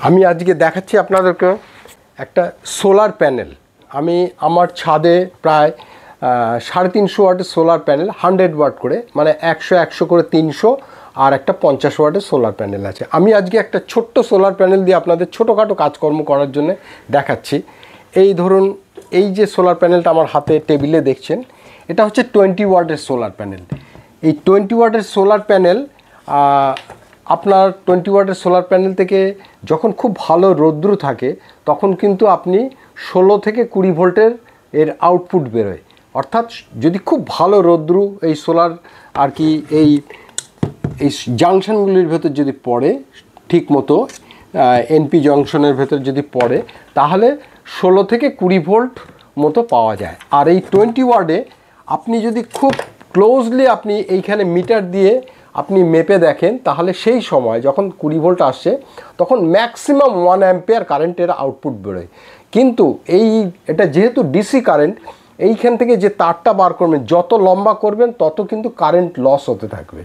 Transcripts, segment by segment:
আমি আজকে দেখাচ্ছি আপনাদেরকে একটা সোলার প্যানেল। আমি আমার ছাদে প্রায় 350 ওয়াটের সোলার প্যানেল, 100 ওয়াট করে, মানে 100 করে 300, আর একটা 50 ওয়াটের সোলার প্যানেল আছে। আমি আজকে একটা ছোট্ট সোলার প্যানেল দিয়ে আপনাদের ছোটোখাটো কাজকর্ম করার জন্য দেখাচ্ছি। এই ধরুন, এই যে সোলার প্যানেলটা আমার হাতে টেবিলে দেখছেন, এটা হচ্ছে 20 ওয়াটের সোলার প্যানেল। এই 20 ওয়াটের সোলার প্যানেল, আপনার 20 ওয়াটের সোলার প্যানেল থেকে যখন খুব ভালো রৌদ্র থাকে তখন কিন্তু আপনি 16 থেকে 20 ভোল্টের এর আউটপুট বেরোয়। অর্থাৎ যদি খুব ভালো রৌদ্র এই সোলার আর কি এই জাংশনগুলির ভেতর যদি পড়ে, ঠিক মতো এনপি জংশনের ভেতর যদি পড়ে, তাহলে 16 থেকে 20 ভোল্ট মতো পাওয়া যায়। আর এই 20 ওয়াটে আপনি যদি খুব ক্লোজলি আপনি এইখানে মিটার দিয়ে আপনি মেপে দেখেন, তাহলে সেই সময় যখন 20 ভোল্ট আসছে তখন ম্যাক্সিমাম 1 অ্যাম্পিয়ার কারেন্টের আউটপুট বেরোয়। কিন্তু এটা যেহেতু ডিসি কারেন্ট, এইখান থেকে যে তারটা বার করবেন, যত লম্বা করবেন তত কিন্তু কারেন্ট লস হতে থাকবে।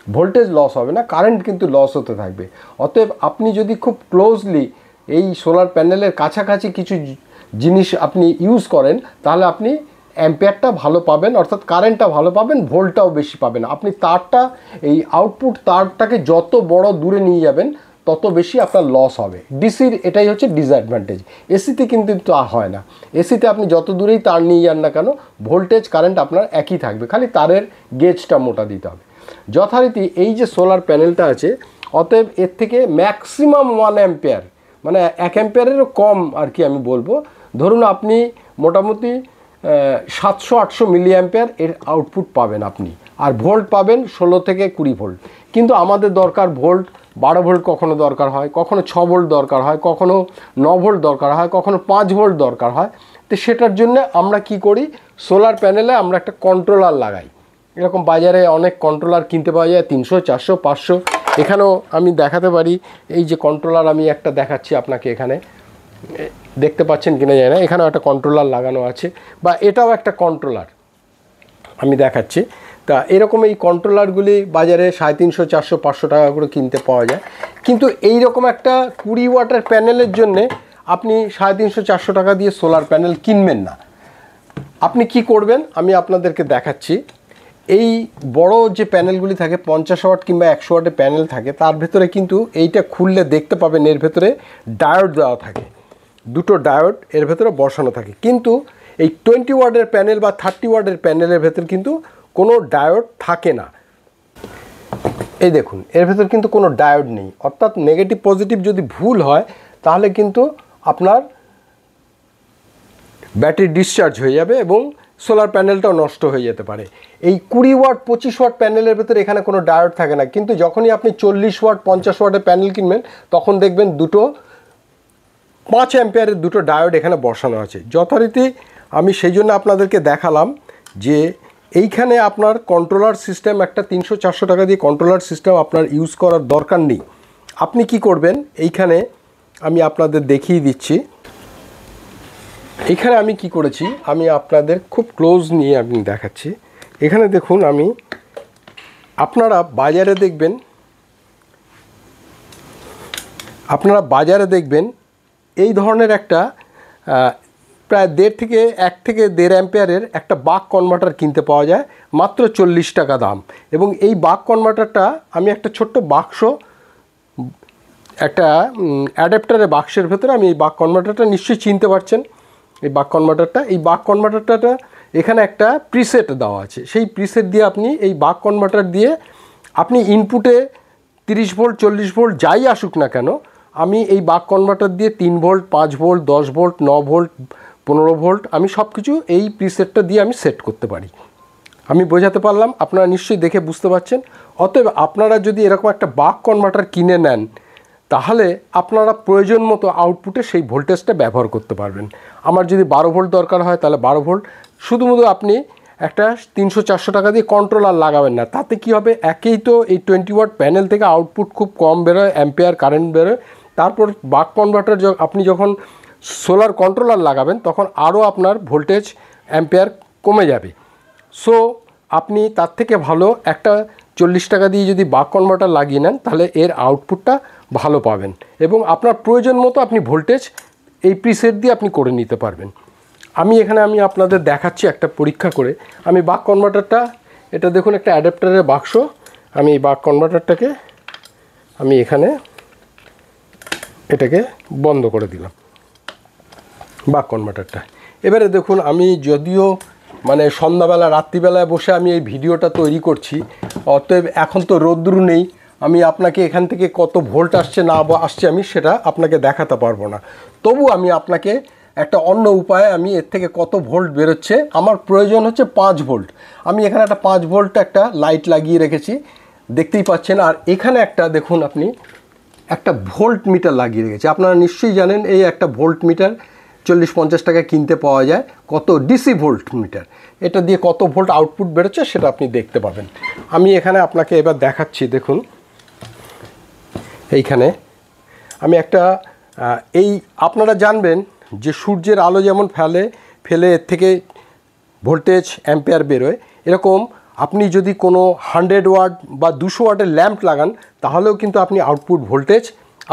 ভোল্টেজ লস হবে না, কারেন্ট কিন্তু লস হতে থাকবে। অতএব আপনি যদি খুব ক্লোজলি এই সোলার প্যানেলের কাছাকাছি কিছু জিনিস আপনি ইউজ করেন, তাহলে আপনি অ্যাম্পিয়ারটা ভালো পাবেন, অর্থাৎ কারেন্টটা ভালো পাবেন, ভোল্টটাও বেশি পাবেন। আপনি তারটা, এই আউটপুট তারটাকে যত বড় দূরে নিয়ে যাবেন তত বেশি আপনার লস হবে। ডিসির এটাই হচ্ছে ডিসঅ্যাডভান্টেজ। এসিতে কিন্তু হয় না। এসিতে আপনি যত দূরেই তার নিয়ে যান না কেন, ভোল্টেজ কারেন্ট আপনার একই থাকবে, খালি তারের গেজটা মোটা দিতে হবে। যথারীতি এই যে সোলার প্যানেলটা আছে, অতএব এর থেকে ম্যাক্সিমাম 1 অ্যাম্পিয়ার, মানে 1 অ্যাম্পিয়ারেরও কম আর কি আমি বলবো। ধরুন আপনি মোটামুটি 700-800 মিলি অ্যাম্পিয়ার এর আউটপুট পাবেন আপনি, আর ভোল্ট পাবেন 16 থেকে 20 ভোল্ট। কিন্তু আমাদের দরকার ভোল্ট 12 ভোল্ট, কখনো দরকার হয়, কখনো 6 ভোল্ট দরকার হয়, কখনো 9 ভোল্ট দরকার হয়, কখনো 5 ভোল্ট দরকার হয়। তো সেটার জন্য আমরা কি করি, সোলার প্যানেলে আমরা একটা কন্ট্রোলার লাগাই। এরকম বাজারে অনেক কন্ট্রোলার কিনতে পাওয়া যায়, 300, 400, 500। এখানেও আমি দেখাতে পারি, এই যে কন্ট্রোলার আমি একটা দেখাচ্ছি আপনাকে, এখানে দেখতে পাচ্ছেন কিনা জানি না, এখানেও একটা কন্ট্রোলার লাগানো আছে, বা এটাও একটা কন্ট্রোলার আমি দেখাচ্ছি। তা এরকম এই কন্ট্রোলারগুলি বাজারে 350, 400, 500 টাকা করে কিনতে পাওয়া যায়। কিন্তু এই রকম একটা 20 ওয়াটের প্যানেলের জন্যে আপনি 350, 400 টাকা দিয়ে সোলার প্যানেল কিনবেন না। আপনি কি করবেন আমি আপনাদেরকে দেখাচ্ছি। এই বড় যে প্যানেলগুলি থাকে, 50 ওয়াট কিংবা 100 ওয়াটের প্যানেল থাকে, তার ভেতরে কিন্তু এইটা খুললে দেখতে পাবেন এর ভেতরে ডায়োড দেওয়া থাকে, দুটো ডায়োড এর ভেতরে বসানো থাকে। কিন্তু এই 20 ওয়াটের প্যানেল বা 30 ওয়াটের প্যানেলের ভেতর কিন্তু কোনো ডায়োড থাকে না। এই দেখুন, এর ভেতর কিন্তু কোনো ডায়োড নেই। অর্থাৎ নেগেটিভ পজিটিভ যদি ভুল হয় তাহলে কিন্তু আপনার ব্যাটারি ডিসচার্জ হয়ে যাবে এবং সোলার প্যানেলটাও নষ্ট হয়ে যেতে পারে। এই 20 ওয়াট 25 ওয়াট প্যানেলের ভেতরে এখানে কোনো ডায়োড থাকে না। কিন্তু যখনই আপনি 40 ওয়াট 50 ওয়াটের প্যানেল কিনবেন, তখন দেখবেন দুটো 5 অ্যাম্পিয়ারের দুটো ডায়োড এখানে বসানো আছে। যথারীতি আমি সেই জন্য আপনাদেরকে দেখালাম যে এইখানে আপনার কন্ট্রোলার সিস্টেম, একটা 300-400 টাকা দিয়ে কন্ট্রোলার সিস্টেম আপনার ইউজ করার দরকার নেই। আপনি কি করবেন, এইখানে আমি আপনাদের দেখিয়ে দিচ্ছি। এখানে আমি কি করেছি, আমি আপনাদের খুব ক্লোজ নিয়ে আমি দেখাচ্ছি। এখানে দেখুন, আপনারা বাজারে দেখবেন এই ধরনের একটা প্রায় 1 থেকে 1.5 অ্যাম্পিয়ারের একটা বাক কনভার্টার কিনতে পাওয়া যায়, মাত্র 40 টাকা দাম। এবং এই বাক কনভার্টারটা আমি একটা ছোট্ট বাক্স, একটা অ্যাডাপ্টারের বাক্সের ভেতরে আমি এই বাক কনভার্টারটা নিশ্চয়ই চিনতে পারছেন। এই বাক কনভার্টারটা এখানে একটা প্রিসেট দেওয়া আছে। সেই প্রিসেট দিয়ে আপনি এই বাক কনভার্টার দিয়ে আপনি ইনপুটে 30 ভোল্ট 40 ভোল্ট যাই আসুক না কেন, আমি এই বাক কনভার্টার দিয়ে 3 volt 5 volt 10 volt 9 volt 15 volt আমি সব কিছু এই প্রিসেটটা দিয়ে আমি সেট করতে পারি। আমি বোঝাতে পারলাম, আপনারা নিশ্চয়ই দেখে বুঝতে পারছেন। অতএব আপনারা যদি এরকম একটা বাক কনভার্টার কিনে নেন, তাহলে আপনারা প্রয়োজন মতো আউটপুটে সেই ভোল্টেজটা ব্যবহার করতে পারবেন। আমার যদি 12 ভোল্ট দরকার হয় তাহলে 12 ভোল্ট। শুধুমাত্র আপনি একটা 300-400 টাকা দিয়ে কন্ট্রোলার লাগাবেন না। তাতে কি হবে, একেই তো এই 20 ওয়াট প্যানেল থেকে আউটপুট খুব কম বেরোয়, অ্যাম্পিয়ার কারেন্ট বেরোয়। তারপর বাক কনভার্টার আপনি যখন সোলার কন্ট্রোলার লাগাবেন তখন আরও আপনার ভোল্টেজ অ্যাম্পিয়ার কমে যাবে। সো আপনি তার থেকে ভালো একটা 40 টাকা দিয়ে যদি বাক কনভার্টার লাগিয়ে নেন তাহলে এর আউটপুটটা ভালো পাবেন এবং আপনার প্রয়োজন মতো আপনি ভোল্টেজ এই প্রিসেট দিয়ে আপনি করে নিতে পারবেন। আমি আপনাদের দেখাচ্ছি একটা পরীক্ষা করে। আমি বাক কনভার্টারটা, এটা দেখুন একটা অ্যাডাপ্টারের বাক্স, আমি এই বাক কনভার্টারটাকে আমি এখানে এটাকে বন্ধ করে দিলাম বাক কনভার্টারটা। এবারে দেখুন আমি যদিও মানে সন্ধ্যাবেলা রাত্রিবেলায় বসে আমি এই ভিডিওটা তৈরি করছি, অতএব এখন তো রোদ্দুর নেই, আমি আপনাকে এখান থেকে কত ভোল্ট আসছে না আসছে আমি সেটা আপনাকে দেখাতে পারবো না। তবু আমি আপনাকে একটা অন্য উপায়ে আমি এর থেকে কত ভোল্ট বেরোচ্ছে, আমার প্রয়োজন হচ্ছে 5 ভোল্ট। আমি এখানে একটা 5 ভোল্ট একটা লাইট লাগিয়ে রেখেছি, দেখতেই পাচ্ছেন। আর এখানে একটা দেখুন আপনি একটা ভোল্ট মিটার লাগিয়ে রেখেছি। আপনারা নিশ্চয়ই জানেন এই একটা ভোল্ট মিটার 40-50 টাকা কিনতে পাওয়া যায়। কত ডিসি ভোল্ট মিটার, এটা দিয়ে কত ভোল্ট আউটপুট বেরোচ্ছে সেটা আপনি দেখতে পাবেন। আমি এখানে আপনাকে এবার দেখাচ্ছি। দেখুন এইখানে আমি একটা এই আপনারা জানবেন যে সূর্যের আলো যেমন ফেলে এর থেকে ভোল্টেজ অ্যাম্পিয়ার বেরোয়, এরকম আপনি যদি কোনো 100 ওয়াট বা 200 ওয়াটের ল্যাম্প লাগান তাহলেও কিন্তু আপনি আউটপুট ভোল্টেজ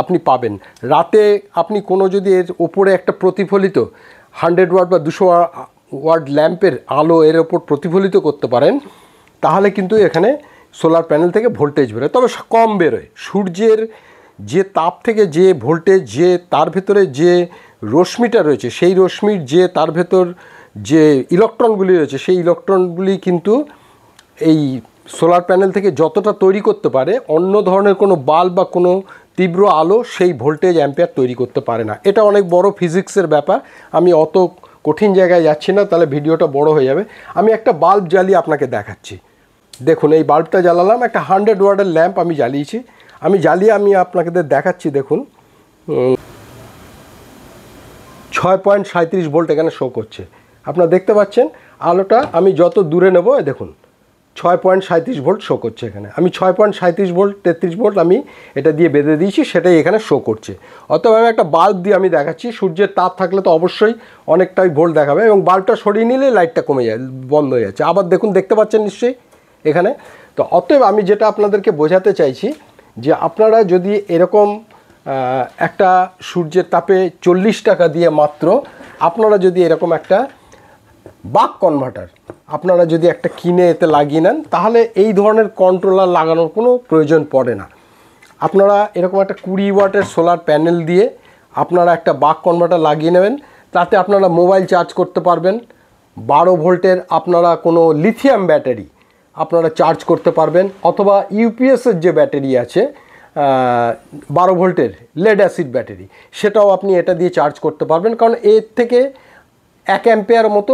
আপনি পাবেন। রাতে আপনি কোনো যদি এর ওপরে একটা প্রতিফলিত 100 ওয়াট বা 200 ওয়াট ল্যাম্পের আলো এর ওপর প্রতিফলিত করতে পারেন তাহলে কিন্তু এখানে সোলার প্যানেল থেকে ভোল্টেজ বেরোয়, তবে কম বেরোয়। সূর্যের যে তাপ থেকে যে ভোল্টেজ, যে তার ভেতরে যে রশ্মিটা রয়েছে, সেই রশ্মির যে তার ভেতর যে ইলেকট্রনগুলি রয়েছে, সেই ইলেকট্রনগুলি কিন্তু এই সোলার প্যানেল থেকে যতটা তৈরি করতে পারে অন্য ধরনের কোনো বাল্ব বা কোনো তীব্র আলো সেই ভোল্টেজ অ্যাম্পিয়ার তৈরি করতে পারে না। এটা অনেক বড় ফিজিক্সের ব্যাপার, আমি অত কঠিন জায়গায় যাচ্ছি না, তাহলে ভিডিওটা বড় হয়ে যাবে। আমি একটা বাল্ব জ্বালিয়ে আপনাকে দেখাচ্ছি। দেখুন এই বাল্বটা জ্বালালাম, একটা 100 ওয়াটের ল্যাম্প আমি জ্বালিয়েছি। আমি জ্বালিয়ে আমি আপনাদের দেখাচ্ছি। দেখুন 6.37 ভোল্ট এখানে শো করছে, আপনারা দেখতে পাচ্ছেন। আলোটা আমি যত দূরে নেব দেখুন 6.37 ভোল্ট শো করছে এখানে। আমি 6.37 ভোল্ট 33 ভোল্ট আমি এটা দিয়ে বেঁধে দিয়েছি, সেটাই এখানে শো করছে। অতএব আমি একটা বাল্ব দিয়ে আমি দেখাচ্ছি। সূর্যের তাপ থাকলে তো অবশ্যই অনেকটাই ভোল্ট দেখাবে এবং বাল্বটা সরিয়ে নিলে লাইটটা কমে যায়, বন্ধ হয়ে যাচ্ছে। আবার দেখুন, দেখতে পাচ্ছেন নিশ্চয়ই এখানে। তো অতএব আমি যেটা আপনাদেরকে বোঝাতে চাইছি যে আপনারা যদি এরকম একটা সূর্যের তাপে 40 টাকা দিয়ে মাত্র আপনারা যদি এরকম একটা বাক কনভার্টার আপনারা যদি একটা কিনে এতে লাগিয়ে নেন তাহলে এই ধরনের কন্ট্রোলার লাগানোর কোনো প্রয়োজন পড়ে না। আপনারা এরকম একটা 20 ওয়াটের সোলার প্যানেল দিয়ে আপনারা একটা বাক কনভার্টার লাগিয়ে নেবেন, তাতে আপনারা মোবাইল চার্জ করতে পারবেন। 12 ভোল্টের আপনারা কোনো লিথিয়াম ব্যাটারি আপনারা চার্জ করতে পারবেন, অথবা ইউপিএসের যে ব্যাটারি আছে 12 ভোল্টের লেড অ্যাসিড ব্যাটারি, সেটাও আপনি এটা দিয়ে চার্জ করতে পারবেন। কারণ এর থেকে 1 অ্যাম্পিয়ার মতো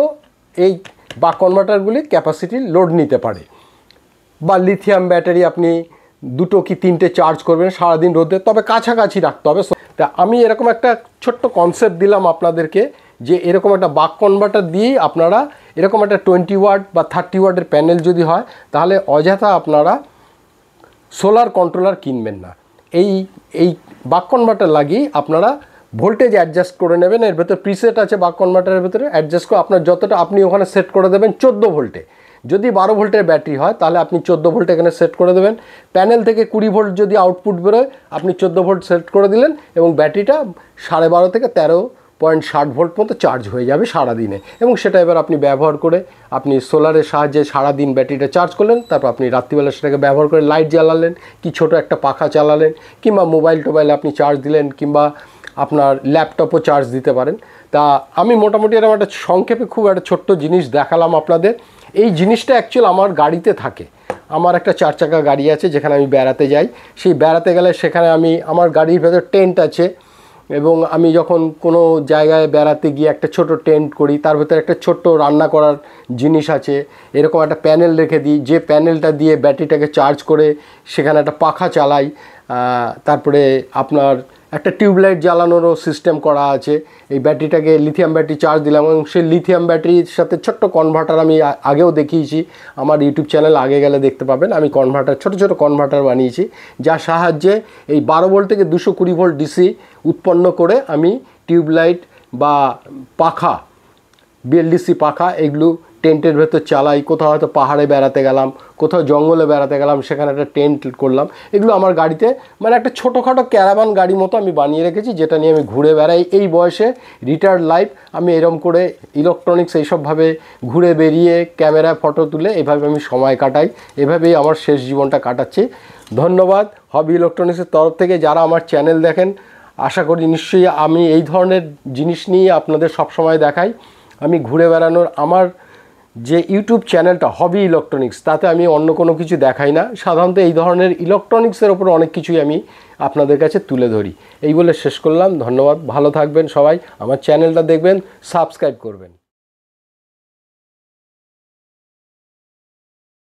এই বাক কনভার্টারগুলি ক্যাপাসিটি লোড নিতে পারে। বা লিথিয়াম ব্যাটারি আপনি 2 কি 3টে চার্জ করবেন সারাদিন রোদে, তবে কাছাকাছি রাখতে হবে। তা আমি এরকম একটা ছোট্ট কনসেপ্ট দিলাম আপনাদেরকে যে এরকম একটা বাক কনভার্টার দিয়েই আপনারা এরকম একটা 20 ওয়াট বা 30 ওয়াটের প্যানেল যদি হয় তাহলে অযথা আপনারা সোলার কন্ট্রোলার কিনবেন না। এই বাক কনভার্টার লাগিয়ে আপনারা ভোল্টেজ অ্যাডজাস্ট করে নেবেন। এর ভেতর প্রিসেট আছে বাক কনভার্টারের ভেতরে, অ্যাডজাস্ট করে আপনার যতটা আপনি ওখানে সেট করে দেবেন 14 ভোল্টে। যদি 12 ভোল্টের ব্যাটারি হয় তাহলে আপনি 14 ভোল্ট এখানে সেট করে দেবেন। প্যানেল থেকে 20 ভোল্ট যদি আউটপুট বেরোয় আপনি 14 ভোল্ট সেট করে দিলেন এবং ব্যাটারিটা 12.5 থেকে 13.60 ভোল্ট মতো চার্জ হয়ে যাবে সারাদিনে। এবং সেটা এবার আপনি ব্যবহার করে আপনি সোলারের সাহায্যে সারাদিন ব্যাটারিটা চার্জ করলেন, তারপর আপনি রাত্রিবেলা সেটাকে ব্যবহার করে লাইট জ্বালালেন, কি ছোটো একটা পাখা চালালেন, কিংবা মোবাইলে আপনি চার্জ দিলেন, কিংবা আপনার ল্যাপটপও চার্জ দিতে পারেন। তা আমি মোটামুটি এরকম একটা সংক্ষেপে খুব একটা ছোট্ট জিনিস দেখালাম আপনাদের। এই জিনিসটা অ্যাকচুয়াল আমার গাড়িতে থাকে। আমার একটা 4 চাকা গাড়ি আছে যেখানে আমি বেড়াতে যাই। সেই বেড়াতে গেলে সেখানে আমার গাড়ির ভেতর টেন্ট আছে এবং আমি যখন কোনো জায়গায় বেড়াতে গিয়ে একটা ছোট টেন্ট করি, তার ভেতরে একটা ছোট্ট রান্না করার জিনিস আছে। এরকম একটা প্যানেল রেখে দিই, যে প্যানেলটা দিয়ে ব্যাটারিটাকে চার্জ করে সেখানে একটা পাখা চালাই। তারপরে আপনার একটা টিউবলাইট জ্বালানোরও সিস্টেম করা আছে। এই ব্যাটারিটাকে লিথিয়াম ব্যাটারি চার্জ দিলাম এবং সেই লিথিয়াম ব্যাটারির সাথে ছোট্ট কনভার্টার আমি আগেও দেখিয়েছি, আমার ইউটিউব চ্যানেল আগে গেলে দেখতে পাবেন। আমি ছোটো ছোটো কনভার্টার বানিয়েছি, যার সাহায্যে এই 12 ভোল্ট থেকে 220 ভোল্ট ডিসি উৎপন্ন করে আমি টিউবলাইট বা পাখা, বিএলডিসি পাখা এগুলো টেন্টের ভেতর চালাই, কোথাও হয়তো পাহাড়ে বেড়াতে গেলাম, কোথাও জঙ্গলে বেড়াতে গেলাম, সেখানে একটা টেন্ট করলাম। এগুলো আমার গাড়িতে মানে একটা ছোটোখাটো ক্যারাভান গাড়ি মতো আমি বানিয়ে রেখেছি, যেটা নিয়ে আমি ঘুরে বেড়াই। এই বয়সে রিটায়ার্ড লাইফ আমি এরম করে ইলেকট্রনিক্স এইসবভাবে ঘুরে বেরিয়ে ক্যামেরায় ফটো তুলে এভাবে আমি সময় কাটাই। এভাবেই আমার শেষ জীবনটা কাটাচ্ছি। ধন্যবাদ হবি ইলেকট্রনিক্সের তরফ থেকে যারা আমার চ্যানেল দেখেন। আশা করি নিশ্চয়ই আমি এই ধরনের জিনিস নিয়ে আপনাদের সবসময় দেখাই। আমি ঘুরে বেড়ানোর আমার যে ইউটিউব চ্যানেলটা হবি ইলেকট্রনিক্স, তাতে আমি অন্য কোনো কিছু দেখাই না। সাধারণত এই ধরনের ইলেকট্রনিক্সের ওপর অনেক কিছুই আমি আপনাদের কাছে তুলে ধরি। এই বলে শেষ করলাম। ধন্যবাদ, ভালো থাকবেন সবাই, আমার চ্যানেলটা দেখবেন, সাবস্ক্রাইব করবেন।